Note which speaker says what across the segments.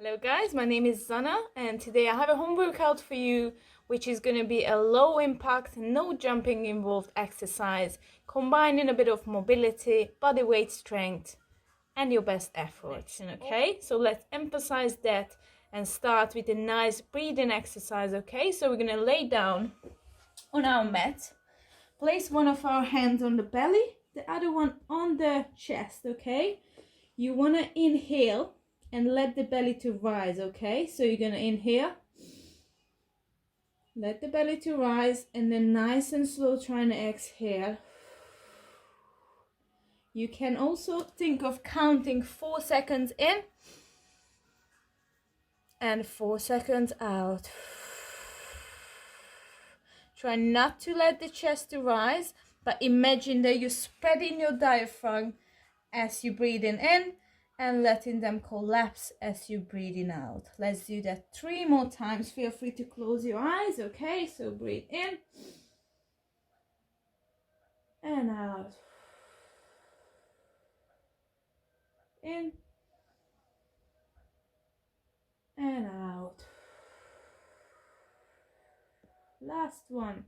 Speaker 1: Hello guys, my name is Zanna and today I have a home workout for you which is going to be a low impact, no jumping involved exercise, combining a bit of mobility, body weight strength and your best effort. Okay, so let's emphasize that and start with a nice breathing exercise. Okay, so we're going to lay down on our mat, place one of our hands on the belly, the other one on the chest. Okay, you want to inhale and let the belly to rise. Okay, so you're gonna inhale, let the belly to rise, and then nice and slow trying to exhale. You can also think of counting 4 seconds in and 4 seconds out. Try not to let the chest to rise, but imagine that you're spreading your diaphragm as you breathe in and letting them collapse as you breathing out. Let's do that 3 more times. Feel free to close your eyes. Okay, so breathe in and out. In and out. Last one.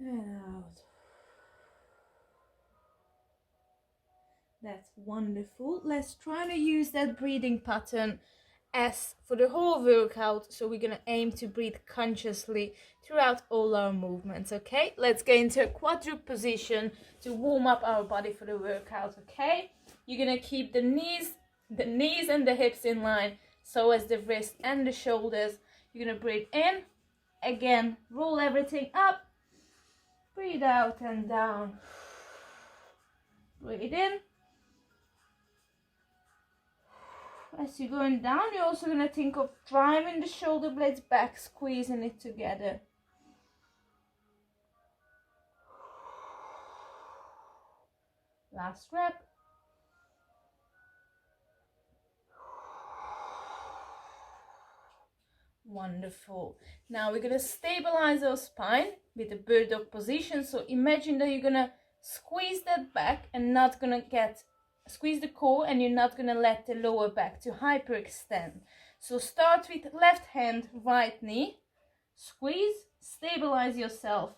Speaker 1: And out. That's wonderful. Let's try to use that breathing pattern as for the whole workout. So we're gonna aim to breathe consciously throughout all our movements. Okay, let's get into a quadruped position to warm up our body for the workout. Okay, you're gonna keep the knees and the hips in line, so as the wrist and the shoulders. You're gonna breathe in, again roll everything up, breathe out and down, breathe in. As you're going down, you're also going to think of driving the shoulder blades back, squeezing it together. Last rep. Wonderful. Now we're going to stabilize our spine with the bird dog position. So imagine that you're going to squeeze that back and not going to squeeze the core, and you're not going to let the lower back to hyperextend. So start with left hand, right knee, squeeze, stabilize yourself,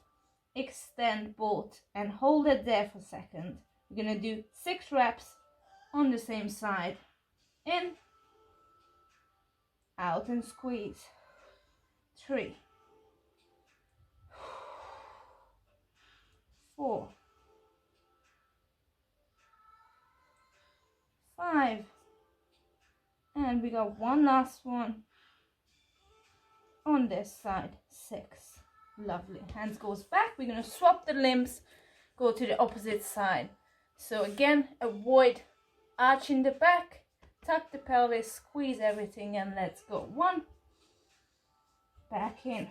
Speaker 1: extend both and hold it there for a second. We're going to do 6 reps on the same side. In, out and squeeze. 3, 4, 5, and we got one last one on this side. 6. Lovely. Hands goes back. We're going to swap the limbs, go to the opposite side. So again, avoid arching the back, tuck the pelvis, squeeze everything, and let's go. 1, back in,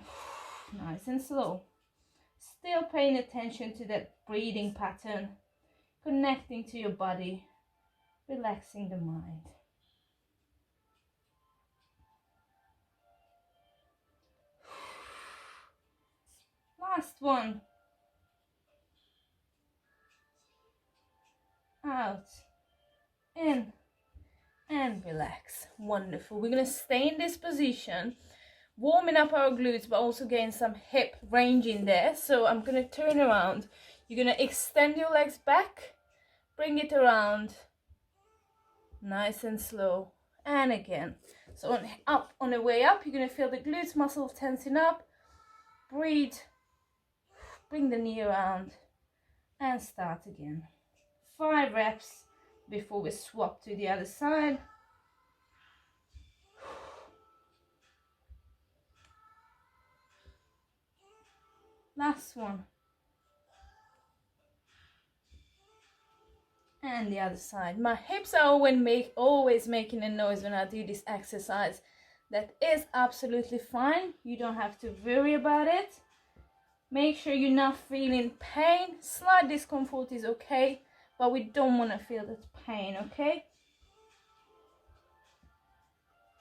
Speaker 1: nice and slow, still paying attention to that breathing pattern, connecting to your body, relaxing the mind. Last one. Out, in, and relax. Wonderful. We're going to stay in this position, warming up our glutes, but also getting some hip range in there. So I'm going to turn around. You're going to extend your legs back, bring it around, nice and slow, and again. So on the way up, you're going to feel the glutes muscles tensing up. Breathe, bring the knee around, and start again. 5 reps before we swap to the other side. Last one. And the other side. My hips are always making a noise when I do this exercise. That is absolutely fine. You don't have to worry about it. Make sure you're not feeling pain. Slight discomfort is okay, but we don't want to feel that pain, okay?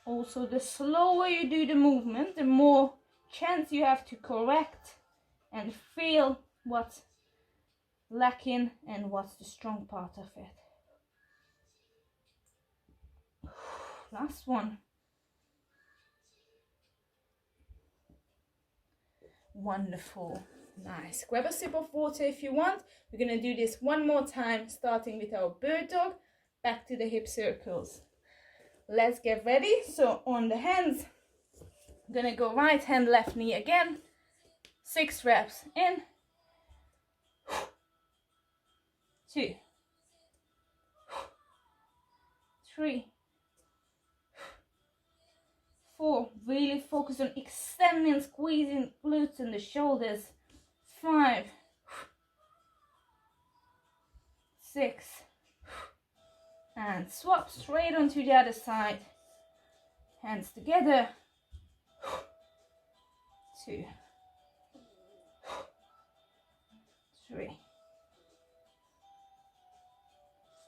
Speaker 1: Also, the slower you do the movement, the more chance you have to correct and feel what's lacking and what's the strong part of it. Last one. Wonderful. Nice. Grab a sip of water if you want. We're going to do this one more time, starting with our bird dog. Back to the hip circles. Let's get ready. So on the hands, I'm going to go right hand, left knee again. 6 reps in. 2, 3, 4. Really focus on extending, squeezing glutes and the shoulders. 5, 6, and swap straight onto the other side. Hands together. 2, 3,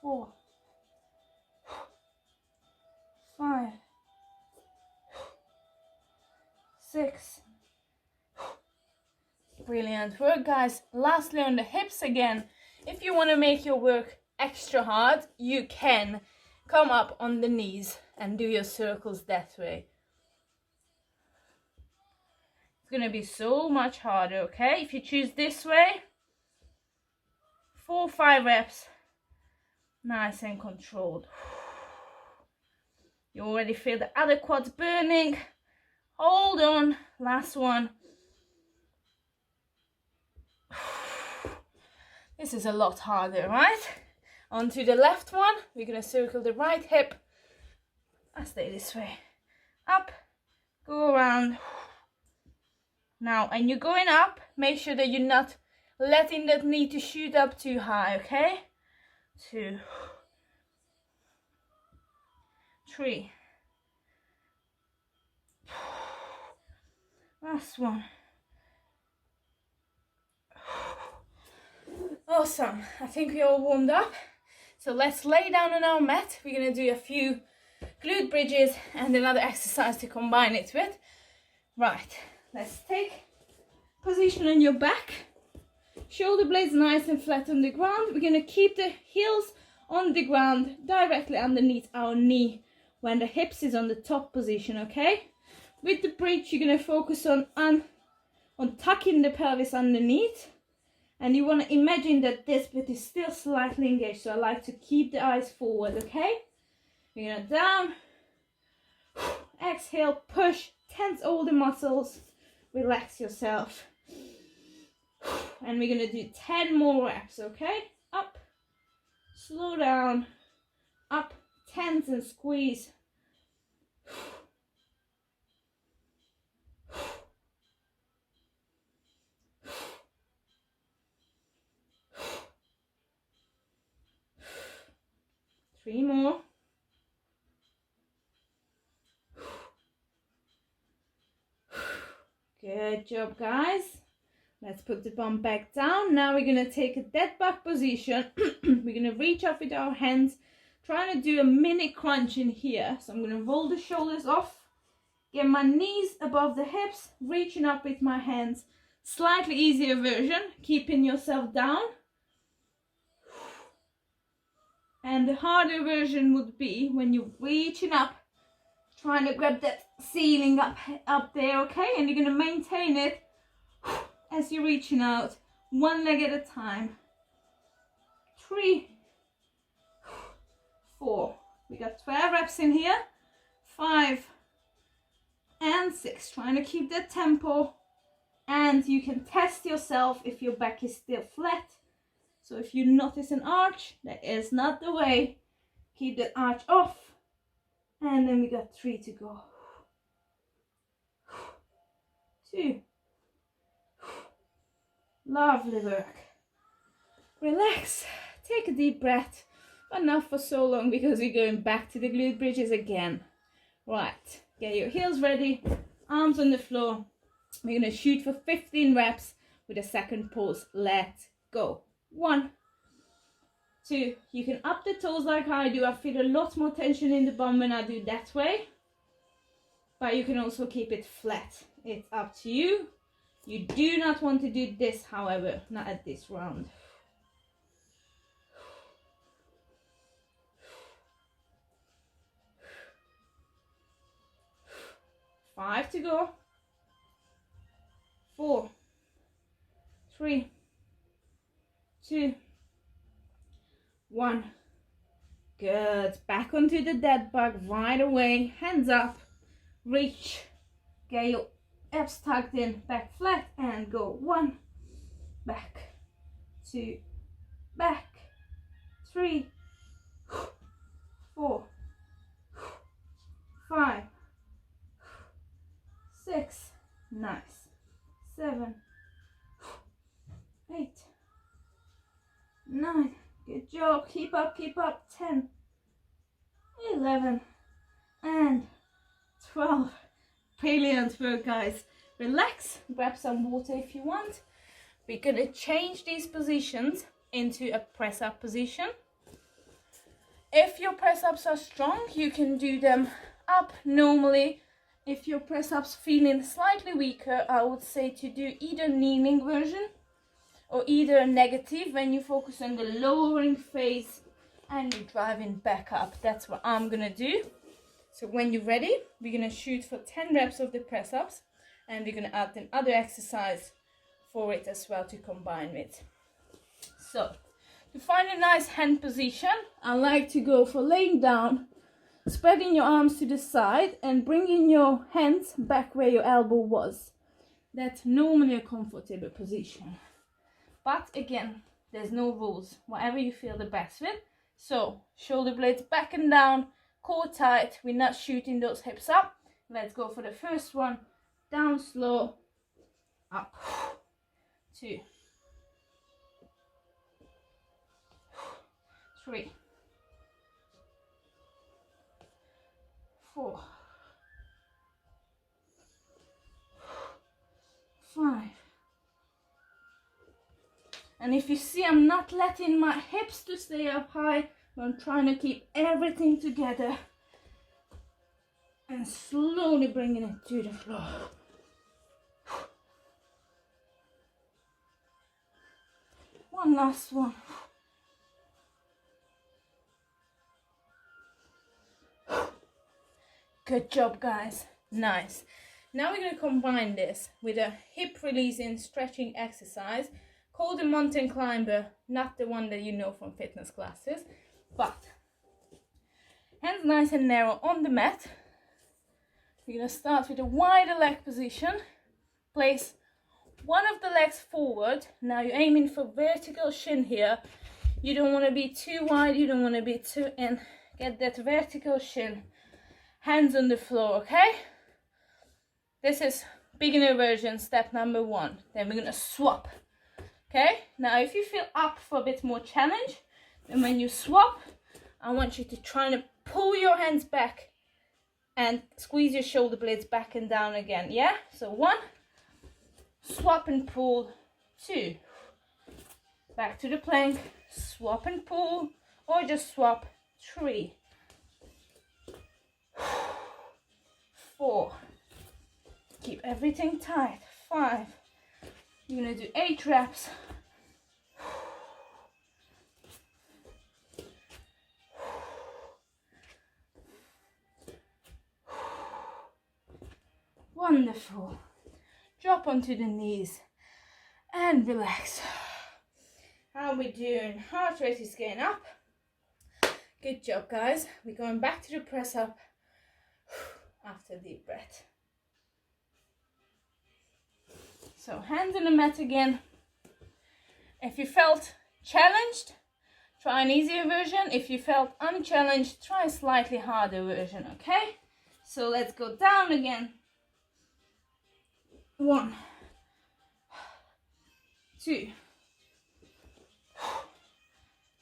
Speaker 1: 4, 5, 6. Brilliant work, guys. Lastly, on the hips again. If you want to make your work extra hard, you can come up on the knees and do your circles that way. It's going to be so much harder, okay? If you choose this way, 4 or 5 reps, nice and controlled. You already feel the other quads burning. Hold on, last one. This is a lot harder, right? Onto the left one. We're going to circle the right hip. I stay this way. Up, go around. Now, and you're going up, make sure that you're not letting that knee to shoot up too high, okay? 2, 3. Last one. Awesome. I think we're all warmed up. So let's lay down on our mat. We're going to do a few glute bridges and another exercise to combine it with. Right. Let's take position on your back. Shoulder blades nice and flat on the ground. We're going to keep the heels on the ground directly underneath our knee when the hips is on the top position, okay? With the bridge, you're going to focus on tucking the pelvis underneath. And you want to imagine that this bit is still slightly engaged. So I like to keep the eyes forward, okay? We're going to down. Exhale, push, tense all the muscles. Relax yourself. And we're going to do 10 more reps, okay? Up, slow down, up, tense and squeeze. Three more. Good job, guys. Let's put the bum back down. Now we're going to take a dead bug position. We're going to reach up with our hands, trying to do a mini crunch in here. So I'm going to roll the shoulders off, get my knees above the hips, reaching up with my hands. Slightly easier version, keeping yourself down. And the harder version would be when you're reaching up, trying to grab that ceiling up there, okay? And you're going to maintain it as you're reaching out, one leg at a time. 3, 4. We got 12 reps in here. 5 and 6. Trying to keep that tempo. And you can test yourself if your back is still flat. So if you notice an arch, that is not the way. Keep that arch off. And then we got 3 to go. 2. Lovely work. Relax. Take a deep breath. But not for so long because we're going back to the glute bridges again. Right. Get your heels ready. Arms on the floor. We're going to shoot for 15 reps with a second pulse. Let's go. 1, 2. You can up the toes like I do. I feel a lot more tension in the bum when I do that way. But you can also keep it flat. It's up to you. You do not want to do this, however, not at this round. 5 to go. 4, 3, 2, 1. Good. Back onto the dead bug right away. Hands up. Reach. Get your abs tucked in. Back flat and go. 1. Back. 2. Back. 3. 4. 5. 6. Nice. 7. 8. 9. Good job. Keep up, keep up. 10. 11. And 12. Brilliant work, guys. Relax. Grab some water if you want. We're going to change these positions into a press up position. If your press ups are strong, you can do them up normally. If your press ups feeling slightly weaker, I would say to do either kneeling version or either negative when you focus on the lowering phase and you're driving back up. That's what I'm gonna do. So when you're ready, we're gonna shoot for 10 reps of the press ups and we're gonna add another exercise for it as well to combine with. So to find a nice hand position, I like to go for laying down, spreading your arms to the side and bringing your hands back where your elbow was. That's normally a comfortable position. But again, there's no rules, whatever you feel the best with. So shoulder blades back and down, core tight, we're not shooting those hips up. Let's go for the first one. Down slow, up. 2, 3, 4, 5. And if you see, I'm not letting my hips to stay up high, I'm trying to keep everything together and slowly bringing it to the floor. One last one. Good job, guys. Nice. Now we're going to combine this with a hip releasing stretching exercise called the mountain climber, not the one that you know from fitness classes, but hands nice and narrow on the mat. We're going to start with a wider leg position. Place one of the legs forward. Now you're aiming for vertical shin here. You don't want to be too wide, you don't want to be too in. Get that vertical shin. Hands on the floor, okay? This is beginner version, step number 1. Then we're going to swap. Okay, now if you feel up for a bit more challenge, then when you swap, I want you to try to pull your hands back and squeeze your shoulder blades back and down again, yeah? So 1, swap and pull, 2, back to the plank, swap and pull, or just swap, 3, 4, keep everything tight, 5, you're going to do 8 reps. Wonderful. Drop onto the knees and relax. How are we doing? Heart rate is getting up. Good job, guys. We're going back to the press up after a deep breath. So hands on the mat again. If you felt challenged, try an easier version. If you felt unchallenged, try a slightly harder version, okay? So let's go down again. 1, 2,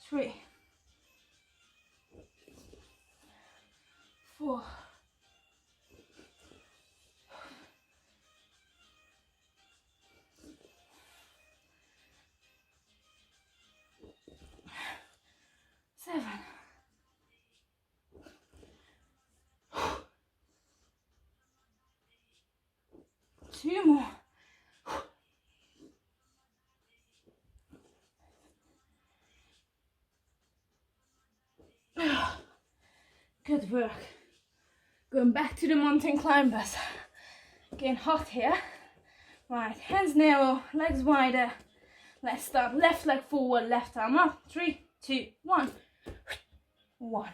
Speaker 1: 3, 4, 7, 2 more. Good work. Going back to the mountain climbers. Getting hot here. Right, hands narrow, legs wider. Let's start. Left leg forward, left arm up. 3, 2, 1. 1,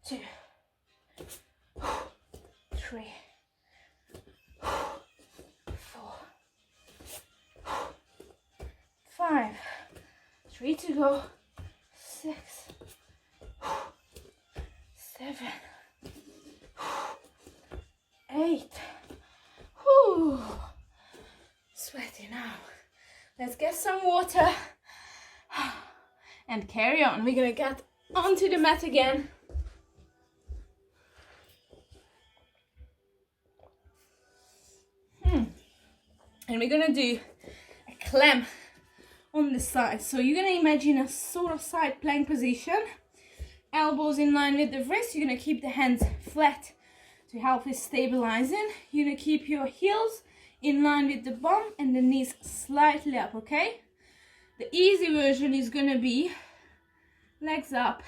Speaker 1: 2, 3, 4, 5. 3 to go. 6, 7, 8. Whew. Sweaty now. Let's get some water and carry on. We're gonna get onto the mat again. And we're gonna do a clam on the side. So you're gonna imagine a sort of side plank position. Elbows in line with the wrist. You're gonna keep the hands flat to help with stabilizing. You're gonna keep your heels in line with the bum and the knees slightly up, okay? The easy version is gonna be legs up,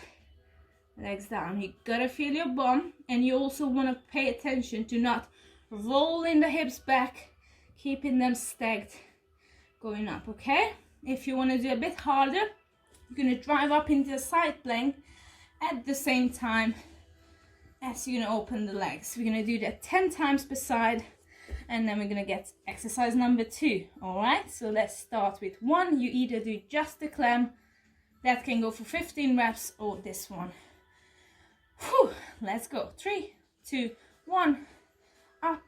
Speaker 1: legs down. You gotta feel your bum, and you also wanna pay attention to not rolling the hips back, keeping them stacked, going up, okay? If you wanna do a bit harder, you're gonna drive up into a side plank at the same time as you're gonna open the legs. We're gonna do that 10 times per side, and then we're gonna get exercise number 2. All right, so let's start with 1. You either do just the clam, that can go for 15 reps, or this one. Whew. Let's go. 3, 2, 1. Up.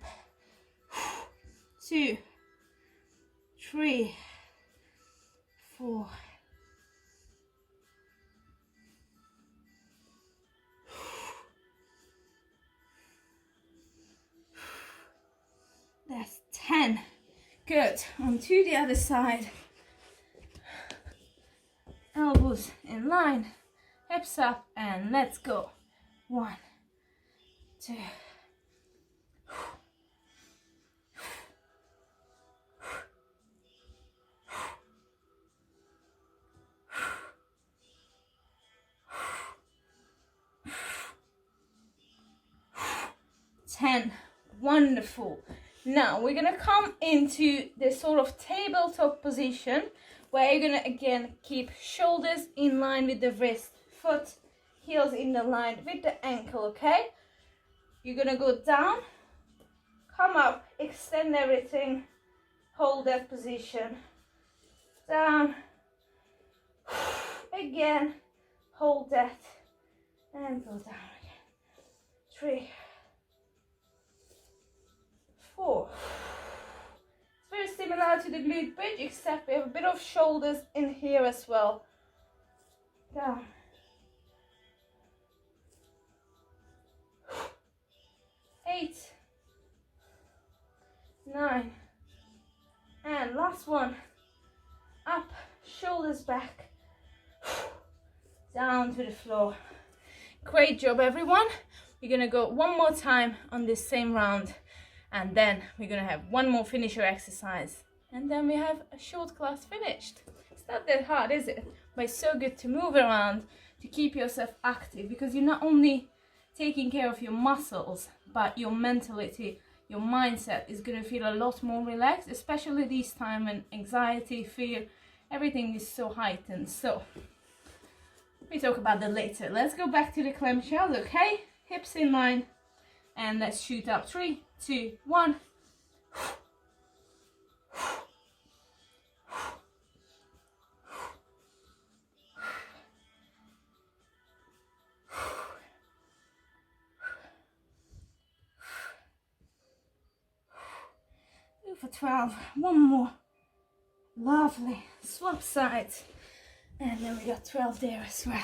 Speaker 1: 2, 3, 4. That's 10. Good. On to the other side. Elbows in line, hips up, and let's go. 1, 2. 10. Wonderful. Now we're gonna come into this sort of tabletop position where you're gonna again keep shoulders in line with the wrist, foot, heels in the line with the ankle, okay? You're gonna go down, come up, extend everything, hold that position, down, again, hold that, and go down again. 3, 4. It's very similar to the glute bridge, except we have a bit of shoulders in here as well. Down. 8, 9, and last one. Up, shoulders back, down to the floor. Great job, everyone. We're gonna go one more time on this same round, and then we're gonna have one more finisher exercise, and then we have a short class finished. It's not that hard, is it? But it's so good to move around, to keep yourself active, because you're not only taking care of your muscles, but your mentality, your mindset is gonna feel a lot more relaxed, especially this time when anxiety, fear, everything is so heightened. So we talk about that later. Let's go back to the clamshells, okay? Hips in line, and let's shoot up. 3, 2, 1. Do for 12. One more. Lovely. Swap sides. And then we got 12 there as well.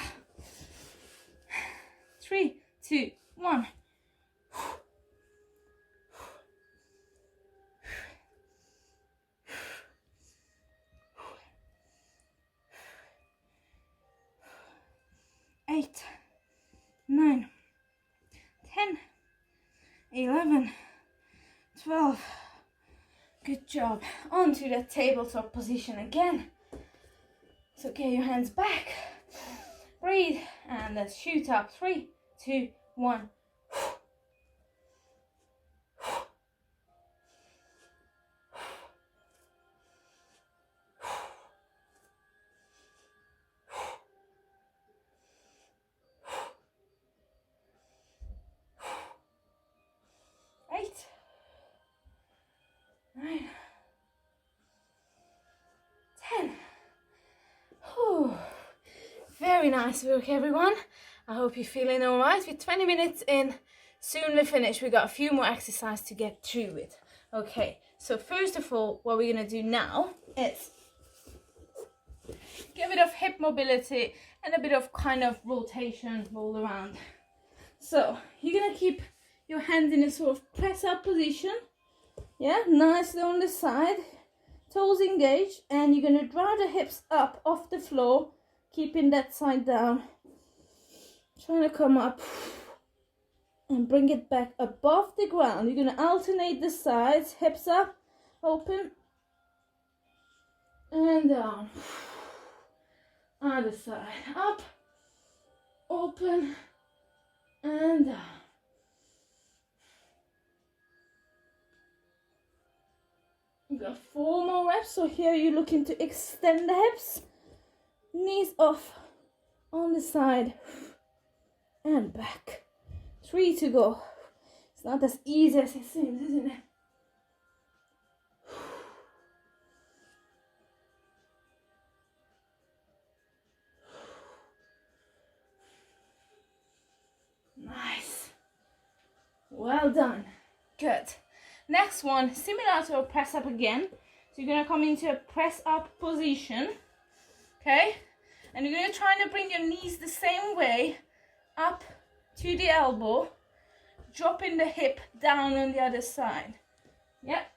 Speaker 1: 3, 2, 1. 8, 9, 10, 11, 12. Good job. Onto the tabletop position again. So get your hands back. Breathe, and let's shoot up. 3, 2, 1. Very nice work, everyone. I hope you're feeling all right. We're 20 minutes in. Soon we're finished. We got a few more exercises to get through it. Okay, so first of all, what we're going to do now is get a bit of hip mobility and a bit of kind of rotation, roll around. So you're going to keep your hands in a sort of press up position. Yeah, nicely on the side, toes engaged, and you're going to draw the hips up off the floor, keeping that side down. Trying to come up and bring it back above the ground. You're going to alternate the sides, hips up, open, and down. Other side, up, open, and down. You've got 4 more reps, so here you're looking to extend the hips, knees off on the side, and back. 3 to go. It's not as easy as it seems, isn't it? Nice. Well done. Good. Next one, similar to a press up again. So you're going to come into a press up position. Okay? And you're going to try to bring your knees the same way up to the elbow, dropping the hip down on the other side. Yep.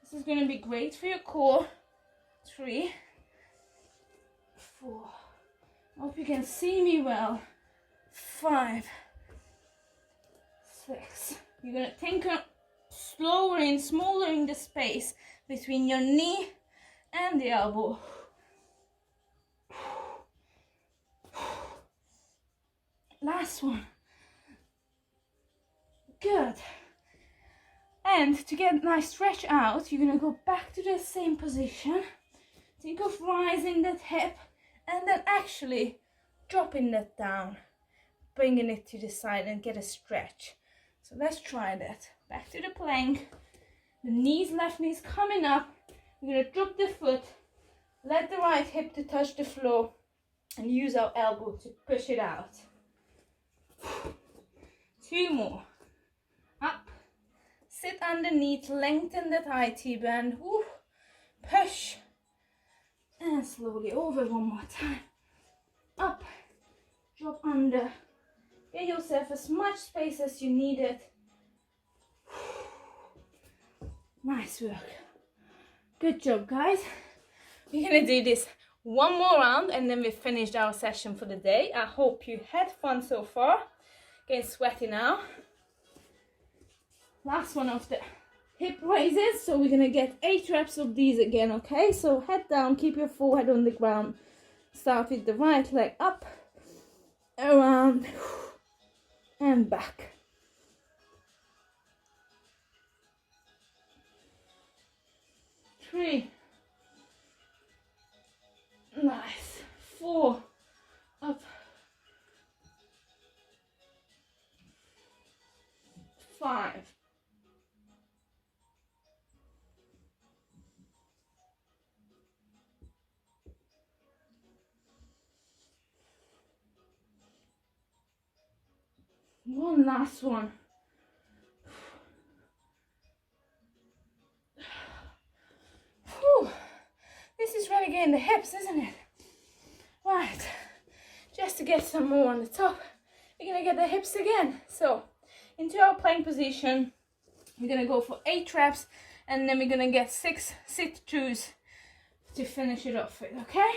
Speaker 1: This is going to be great for your core. 3, 4. Hope you can see me well. 5, 6. You're going to think of lowering, smaller the space between your knee and the elbow. Last one. Good. And to get a nice stretch out, you're going to go back to the same position. Think of rising that hip and then actually dropping that down, bringing it to the side and get a stretch. So let's try that. Back to the plank. The knees, left knee's coming up. We're going to drop the foot, let the right hip to touch the floor, and use our elbow to push it out. 2 more. Up. Sit underneath, lengthen that IT band. Woo. Push. And slowly over one more time. Up. Drop under. Get yourself as much space as you need it. Nice work. Good job, guys. We're going to do this one more round and then we've finished our session for the day. I hope you had fun so far. Getting sweaty now. Last one of the hip raises. So we're going to get 8 reps of these again, okay? So head down, keep your forehead on the ground. Start with the right leg up, around, and back. Three. Nice. 4. Up. 5. 1 last one. Whew. This is really getting the hips, isn't it? Right. Just to get some more on the top, we're going to get the hips again. So, into our plank position, we're going to go for 8 reps, and then we're going to get 6 sit-throughs to finish it off with, okay?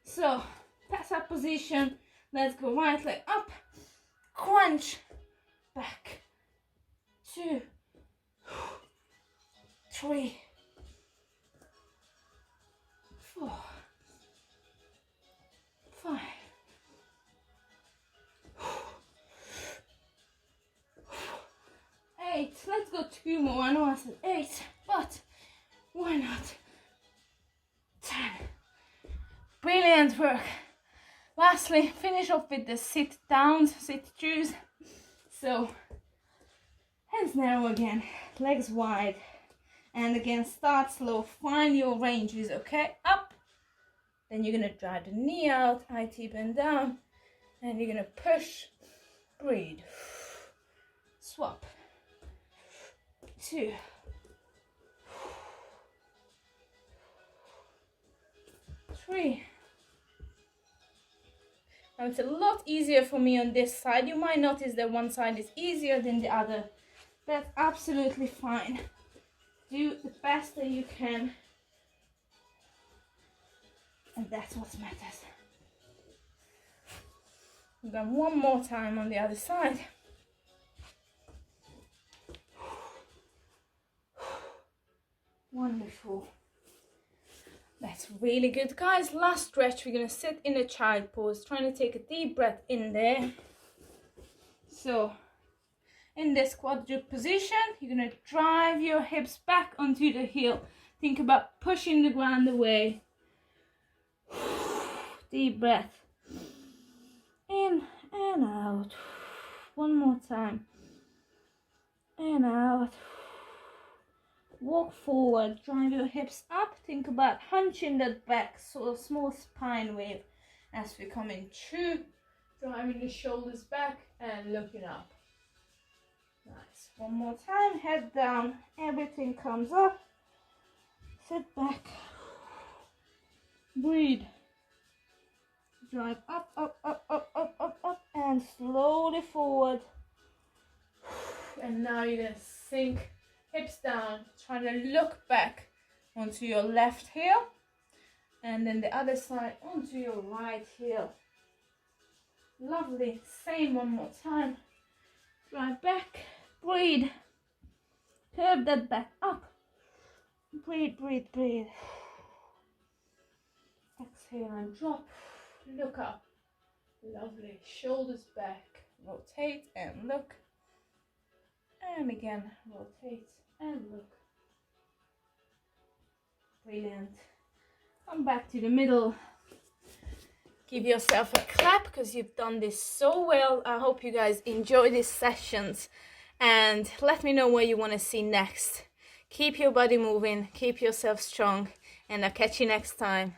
Speaker 1: So, press up position. Let's go right leg up. Crunch, back, 2, 3, 4, 5, 8. Let's go 2 more. I know I said 8, but why not? 10. Brilliant work. Lastly, finish off with the sit downs, sit throughs. So, hands narrow again, legs wide. And again, start slow, find your ranges, okay? Up, Then you're gonna drive the knee out, IT bend down, and you're gonna push, breathe, swap, 2, 3. Now it's a lot easier for me on this side. You might notice that one side is easier than the other. That's absolutely fine. Do the best that you can, and that's what matters. We've got one more time on the other side. Wonderful. That's really good, guys. Last stretch, we're gonna sit in a child pose, trying to take a deep breath in there. So in this quadruped position, you're gonna drive your hips back onto the heel. Think about pushing the ground away. Deep breath in and out. One more time. And out. Walk forward, drive your hips up. Think about hunching that back, so a small spine wave as we come in through, driving the shoulders back and looking up. Nice. One more time, head down, everything comes up. Sit back, breathe. Drive up, up, up, up, up, up, up, and slowly forward. And now you're gonna sink hips down, trying to look back onto your left heel, and then the other side onto your right heel. Lovely. Same one more time. Drive back, breathe. Curve that back up. Breathe, breathe, breathe. Exhale and drop. Look up. Lovely. Shoulders back. Rotate and look. And again, rotate and look. Brilliant. Come back to the middle. Give yourself a clap because you've done this so well. I hope you guys enjoy these sessions, and let me know what you want to see next. Keep your body moving, keep yourself strong, and I'll catch you next time.